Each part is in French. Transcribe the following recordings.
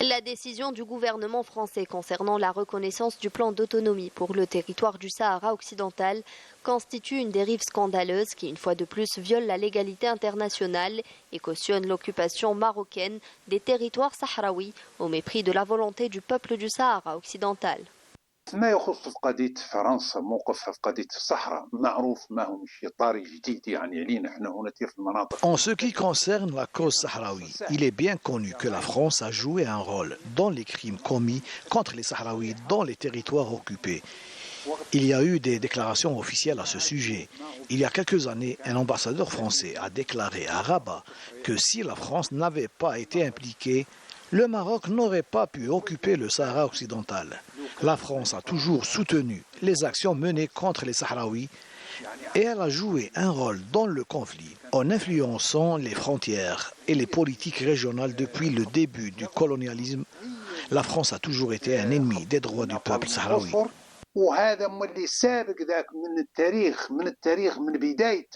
La décision du gouvernement français concernant la reconnaissance du plan d'autonomie pour le territoire du Sahara occidental constitue une dérive scandaleuse qui, une fois de plus, viole la légalité internationale et cautionne l'occupation marocaine des territoires sahraouis au mépris de la volonté du peuple du Sahara occidental. ما يخص في قضية فرنسا موقفها في قضية الصحراء معروف ما هو مش طاري جديد يعني علينا احنا هنا في المناطق. En ce qui concerne la cause sahraoui, il est bien connu que la France a joué un rôle dans les crimes commis contre les Sahraouis dans les territoires occupés. Il y a eu des déclarations officielles à ce sujet. Il y a quelques années, un ambassadeur français a déclaré à Rabat que si la France n'avait pas été impliquée, le Maroc n'aurait pas pu occuper le Sahara occidental. La France a toujours soutenu les actions menées contre les Sahraouis et elle a joué un rôle dans le conflit en influençant les frontières et les politiques régionales depuis le début du colonialisme. La France a toujours été un ennemi des droits du peuple sahraoui. وهذا مولي سابق ذاك من التاريخ من بداية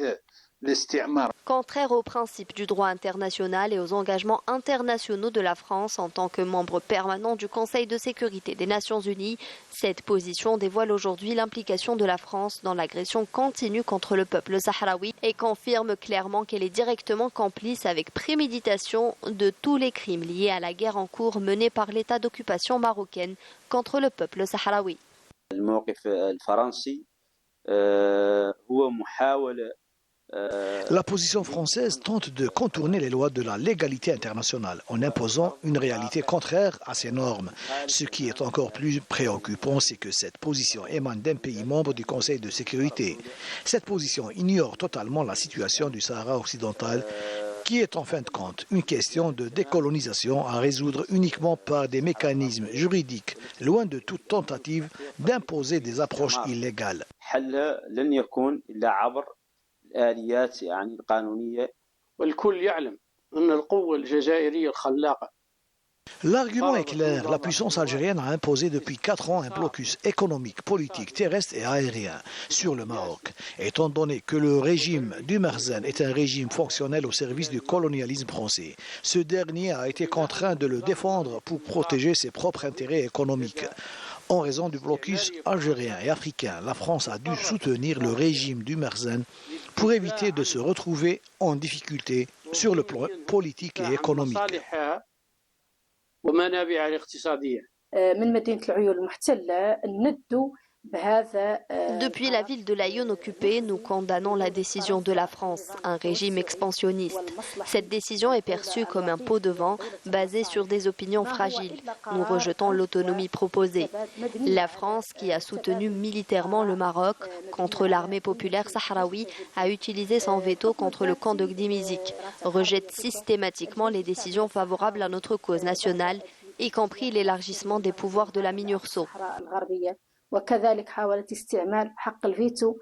الاستعمار. Contraire aux principes du droit international et aux engagements internationaux de la France en tant que membre permanent du Conseil de sécurité des Nations Unies, cette position dévoile aujourd'hui l'implication de la France dans l'agression continue contre le peuple sahraoui et confirme clairement qu'elle est directement complice avec préméditation de tous les crimes liés à la guerre en cours menée par l'État d'occupation marocaine contre le peuple sahraoui. الموقف الفرنسي هو محاولة. La position française tente de contourner les lois de la légalité internationale en imposant une réalité contraire à ces normes. Ce qui est encore plus préoccupant, c'est que cette position émane d'un pays membre du Conseil de sécurité. Cette position ignore totalement la situation du Sahara occidental, qui est en fin de compte une question de décolonisation à résoudre uniquement par des mécanismes juridiques, loin de toute tentative d'imposer des approches illégales. الآليات يعني القانونية. والكل يعلم أن القوة الجزائرية الخلاقة. L'argument est clair, la puissance algérienne a imposé depuis 4 ans un blocus économique, politique, terrestre et aérien sur le Maroc. Étant donné que le régime du Merzenne est un régime fonctionnel au service du colonialisme français, ce dernier a été contraint de le défendre pour protéger ses propres intérêts économiques. En raison du blocus algérien et africain, la France a dû soutenir le régime du Merzenne pour éviter de se retrouver en difficulté sur le plan politique et économique. Depuis la ville de Laayoune occupée, nous condamnons la décision de la France, un régime expansionniste. Cette décision est perçue comme un pot de vent basé sur des opinions fragiles. Nous rejetons l'autonomie proposée. La France, qui a soutenu militairement le Maroc contre l'armée populaire sahraoui, a utilisé son veto contre le camp de Gdimizik, rejette systématiquement les décisions favorables à notre cause nationale, y compris l'élargissement des pouvoirs de la MINURSO. وكذلك حاولت استعمال حق الفيتو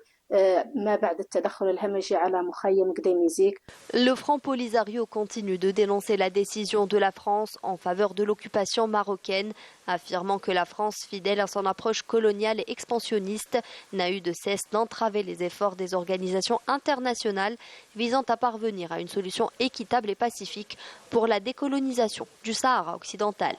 ما بعد التدخل الهمجي على مخيم قديميزيك. Le Front Polisario continue de dénoncer la décision de la France en faveur de l'occupation marocaine, affirmant que la France, fidèle à son approche coloniale et expansionniste, n'a eu de cesse d'entraver les efforts des organisations internationales visant à parvenir à une solution équitable et pacifique pour la décolonisation du Sahara occidental.